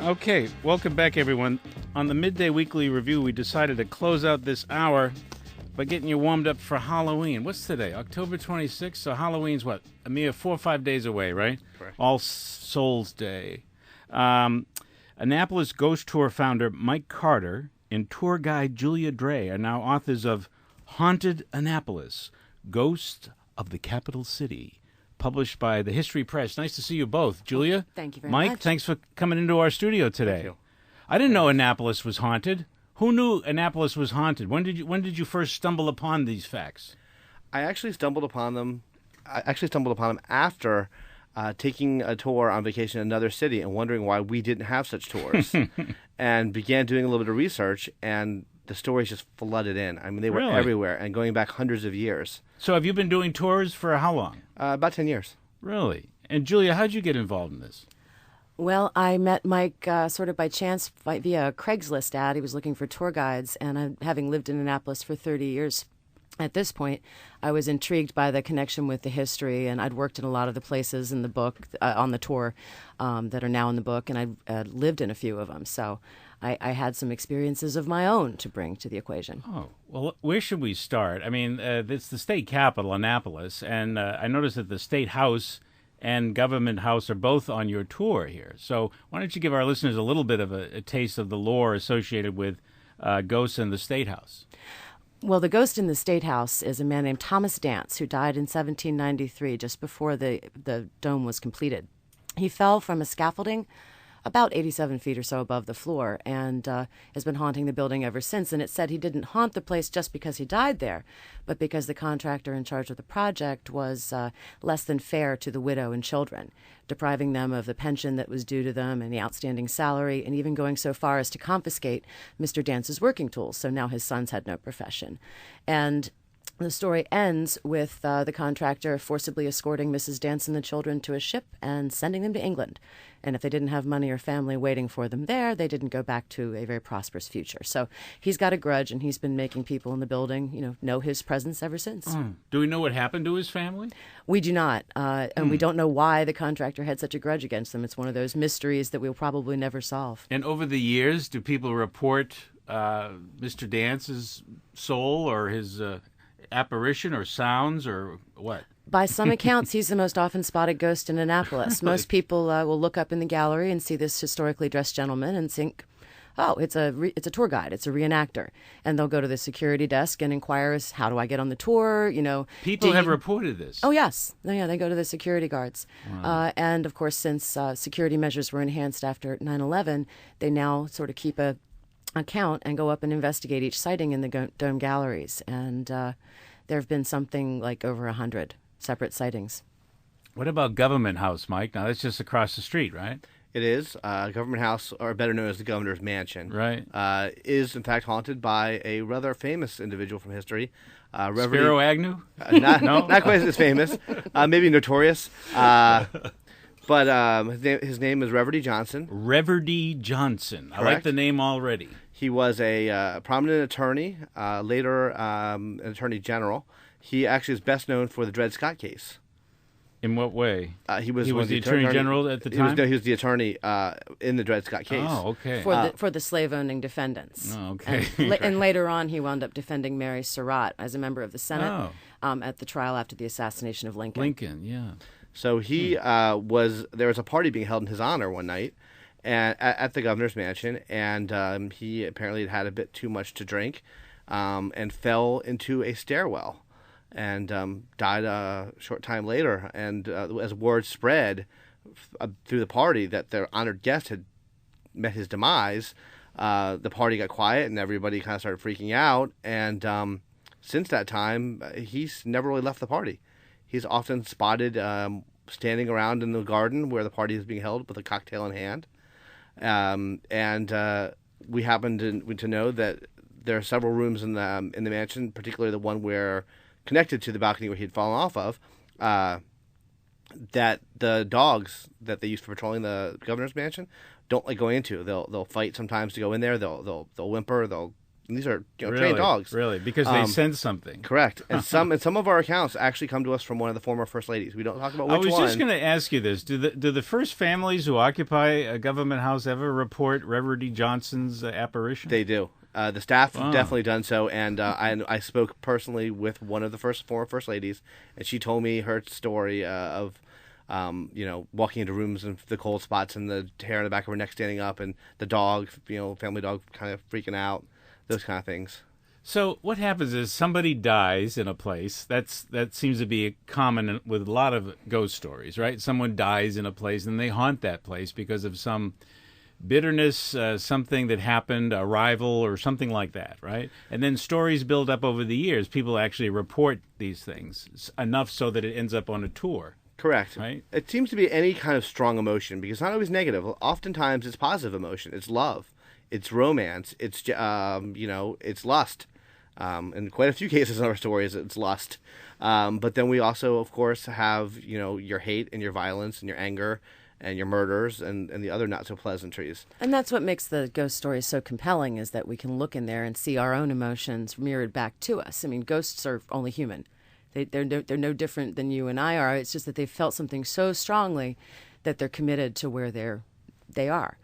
Okay, welcome back, everyone. On the Midday Weekly Review, we decided to close out this hour by getting you warmed up for Halloween. What's today? October 26th? So Halloween's what? A mere 4 or 5 days away, right? Correct. All Souls Day. Annapolis Ghost Tour founder Mike Carter and tour guide Julia Dray are now authors of Haunted Annapolis, Ghost of the Capital City, published by the History Press. Nice to see you both. Julia? Thank you very much. Mike, thanks for coming into our studio today. Thank you. I didn't know Annapolis was haunted. Who knew Annapolis was haunted? When did you first stumble upon these facts? I actually stumbled upon them after taking a tour on vacation in another city and wondering why we didn't have such tours, and began doing a little bit of research, and the stories just flooded in. I mean, they were everywhere and going back hundreds of years. So have you been doing tours for how long? About 10 years. Really? And Julia, how'd you get involved in this? Well, I met Mike sort of by chance via a Craigslist ad. He was looking for tour guides, and having lived in Annapolis for 30 years at this point, I was intrigued by the connection with the history, and I'd worked in a lot of the places in the book, on the tour, that are now in the book, and I lived in a few of them. So I had some experiences of my own to bring to the equation. Oh, well, where should we start? I mean, it's the state capital, Annapolis, and I noticed that the State House and Government House are both on your tour here. So why don't you give our listeners a little bit of a taste of the lore associated with ghosts in the State House? Well, the ghost in the State House is a man named Thomas Dance, who died in 1793, just before the dome was completed. He fell from a scaffolding about 87 feet or so above the floor, and has been haunting the building ever since. And it said he didn't haunt the place just because he died there, but because the contractor in charge of the project was less than fair to the widow and children, depriving them of the pension that was due to them and the outstanding salary, and even going so far as to confiscate Mr. Dance's working tools. So now his sons had no profession. And the story ends with the contractor forcibly escorting Mrs. Dance and the children to a ship and sending them to England. And if they didn't have money or family waiting for them there, they didn't go back to a very prosperous future. So he's got a grudge, and he's been making people in the building, know his presence ever since. Do we know what happened to his family? We do not, and we don't know why the contractor had such a grudge against them. It's one of those mysteries that we'll probably never solve. And over the years, do people report Mr. Dance's soul or his apparition or sounds or what? By some accounts, he's the most often spotted ghost in Annapolis. Really? Most people will look up in the gallery and see this historically dressed gentleman and think, oh, it's a tour guide, it's a reenactor. And they'll go to the security desk and inquire, how do I get on the tour? People have reported this. Oh, yes. Yeah, they go to the security guards. Wow. And, of course, since security measures were enhanced after 9/11, they now sort of keep a count and go up and investigate each sighting in the dome galleries. And there have been something like over 100 separate sightings. What about Government House, Mike? Now, that's just across the street, right? It is. Government House, or better known as the Governor's Mansion, Right. Is in fact haunted by a rather famous individual from history. Spiro Agnew? Not quite as famous. Maybe notorious. But his name is Reverdy Johnson. Reverdy Johnson. Correct. I like the name already. He was a prominent attorney, later an attorney general. He actually is best known for the Dred Scott case. In what way? He was the attorney general at the time? He was the attorney in the Dred Scott case. Oh, okay. For the slave-owning defendants. Oh, okay. And later on, he wound up defending Mary Surratt as a member of the Senate at the trial after the assassination of Lincoln. Lincoln, yeah. So he there was a party being held in his honor one night at the governor's mansion, and he apparently had a bit too much to drink and fell into a stairwell and died a short time later. And as word spread through the party that their honored guest had met his demise, the party got quiet and everybody kind of started freaking out. And since that time, he's never really left the party. He's often spotted standing around in the garden where the party is being held with a cocktail in hand. And we happen to know that there are several rooms in the mansion, particularly the one where connected to the balcony where he'd fallen off of, that the dogs that they use for patrolling the governor's mansion don't like going into. They'll fight sometimes to go in there. They'll whimper. They'll And these are Really? trained dogs. Really? Because they sense something. Correct. And some of our accounts actually come to us from one of the former first ladies. We don't talk about which I was one. just going to ask you this. Do the first families who occupy a government house ever report Reverend D. Johnson's apparition? They do. The staff have definitely done so, and I spoke personally with one of the former first ladies, and she told me her story of walking into rooms and the cold spots and the hair on the back of her neck standing up, and the dog, family dog, kind of freaking out, those kind of things. So what happens is somebody dies in a place. That seems to be common with a lot of ghost stories, right? Someone dies in a place, and they haunt that place because of some bitterness, something that happened, a rival or something like that, right? And then stories build up over the years. People actually report these things enough so that it ends up on a tour. Correct. Right? It seems to be any kind of strong emotion, because it's not always negative. Oftentimes it's positive emotion. It's love. It's romance. It's, it's lust. In quite a few cases in our stories, it's lust. But then we also, of course, have, your hate and your violence and your anger and your murders and the other not-so-pleasantries. And that's what makes the ghost stories so compelling, is that we can look in there and see our own emotions mirrored back to us. I mean, ghosts are only human. They're no different than you and I are. It's just that they felt something so strongly that they're committed to where they are.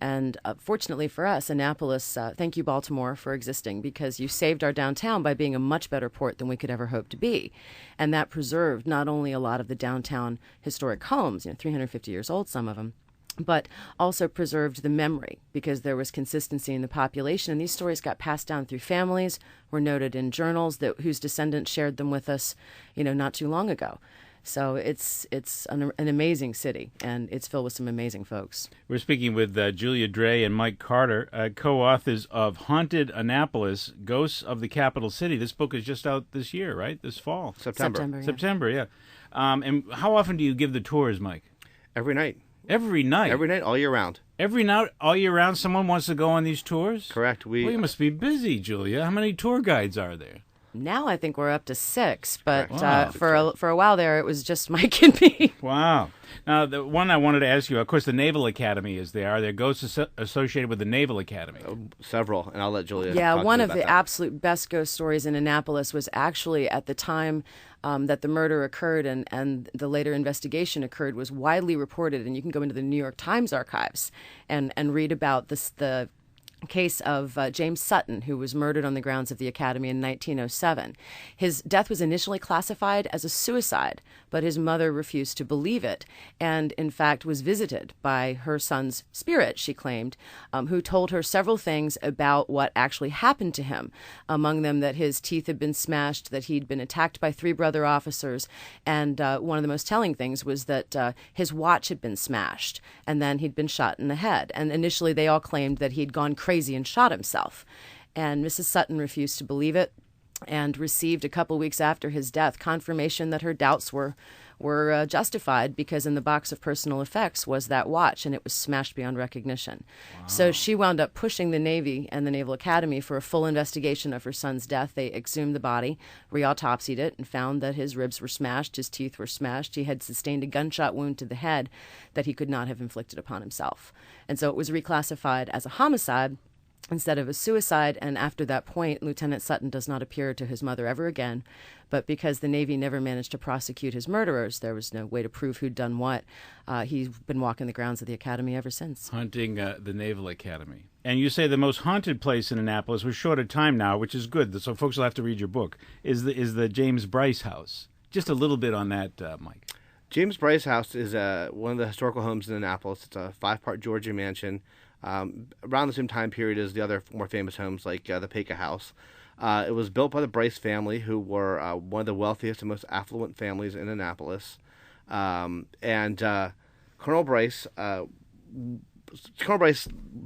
And fortunately for us, Annapolis, thank you, Baltimore, for existing, because you saved our downtown by being a much better port than we could ever hope to be. And that preserved not only a lot of the downtown historic homes, 350 years old, some of them, but also preserved the memory, because there was consistency in the population. And these stories got passed down through families, were noted in journals whose descendants shared them with us, not too long ago. So it's an amazing city, and it's filled with some amazing folks. We're speaking with Julia Dray and Mike Carter, co-authors of Haunted Annapolis, Ghosts of the Capital City. This book is just out this year, right? This fall. September, yeah. And how often do you give the tours, Mike? Every night. Every night? Every night, all year round. Every night, all year round, someone wants to go on these tours? Correct. Well, you must be busy, Julia. How many tour guides are there? Now I think we're up to 6, but Wow. for a while there, it was just Mike and me. Wow. Now, the one I wanted to ask you, of course, the Naval Academy is there. Are there ghosts associated with the Naval Academy? Several, and I'll let Julia Yeah, talk one to you of about the that. absolute best ghost stories in Annapolis was actually at the time that the murder occurred and the later investigation occurred, was widely reported, and you can go into the New York Times archives and read about the case of James Sutton, who was murdered on the grounds of the Academy in 1907. His death was initially classified as a suicide, but his mother refused to believe it, and in fact was visited by her son's spirit, she claimed, who told her several things about what actually happened to him, among them that his teeth had been smashed, that he'd been attacked by 3 brother officers, and one of the most telling things was that his watch had been smashed, and then he'd been shot in the head. And initially they all claimed that he'd gone crazy and shot himself. And Mrs. Sutton refused to believe it, and received a couple weeks after his death confirmation that her doubts were justified, because in the box of personal effects was that watch, and it was smashed beyond recognition. Wow. So she wound up pushing the Navy and the Naval Academy for a full investigation of her son's death. They exhumed the body, re-autopsied it, and found that his ribs were smashed, his teeth were smashed, he had sustained a gunshot wound to the head that he could not have inflicted upon himself. And so it was reclassified as a homicide instead of a suicide, and after that point, Lieutenant Sutton does not appear to his mother ever again. But because the Navy never managed to prosecute his murderers, there was no way to prove who'd done what. He's been walking the grounds of the Academy ever since. Haunting the Naval Academy. And you say the most haunted place in Annapolis, we're short of time now, which is good, so folks will have to read your book, is the James Bryce House. Just a little bit on that, Mike. James Bryce House is one of the historical homes in Annapolis. It's a 5-part Georgian mansion. Around the same time period as the other more famous homes, like the Peka House. It was built by the Bryce family, who were one of the wealthiest and most affluent families in Annapolis. Colonel Bryce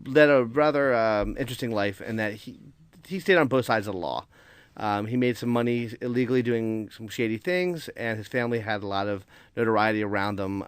led a rather interesting life in that he stayed on both sides of the law. He made some money illegally doing some shady things, and his family had a lot of notoriety around them.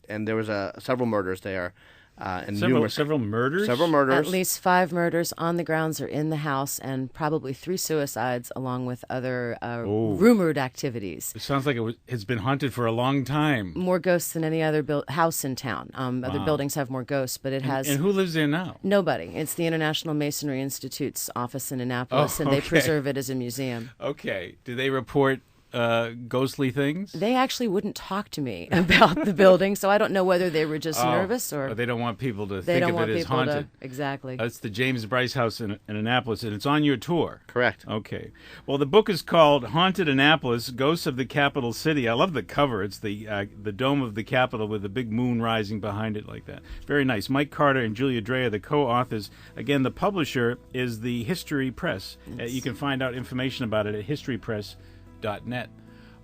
And there was several murders there. and several murders? Several murders. At least 5 murders on the grounds or in the house, and probably 3 suicides, along with other rumored activities. It sounds like it's been haunted for a long time. More ghosts than any other house in town. Other buildings have more ghosts, but it has... And who lives there now? Nobody. It's the International Masonry Institute's office in Annapolis, and they preserve it as a museum. Okay. Do they report ghostly things? They actually wouldn't talk to me about the building, so I don't know whether they were just nervous or they don't want people to they think don't of want it as people haunted. Exactly. That's the James Bryce House in Annapolis, and it's on your tour. Correct. Okay. Well, the book is called Haunted Annapolis, Ghosts of the Capital City. I love the cover. It's the dome of the Capitol with the big moon rising behind it like that. Very nice. Mike Carter and Julia Drea, the co-authors. Again, the publisher is the History Press. You can find out information about it at historypress.net.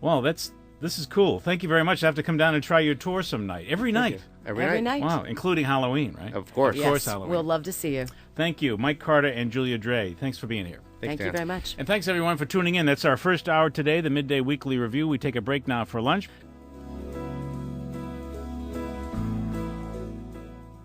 Well, this is cool. Thank you very much. I have to come down and try your tour some night. Every night. Every night. Wow, including Halloween, right? Of course. Yes, Of course, Halloween. we'll love to see you. Thank you, Mike Carter and Julia Drea. Thanks for being here. Thank you Dan. very much. And thanks, everyone, for tuning in. That's our first hour today, the Midday Weekly Review. We take a break now for lunch.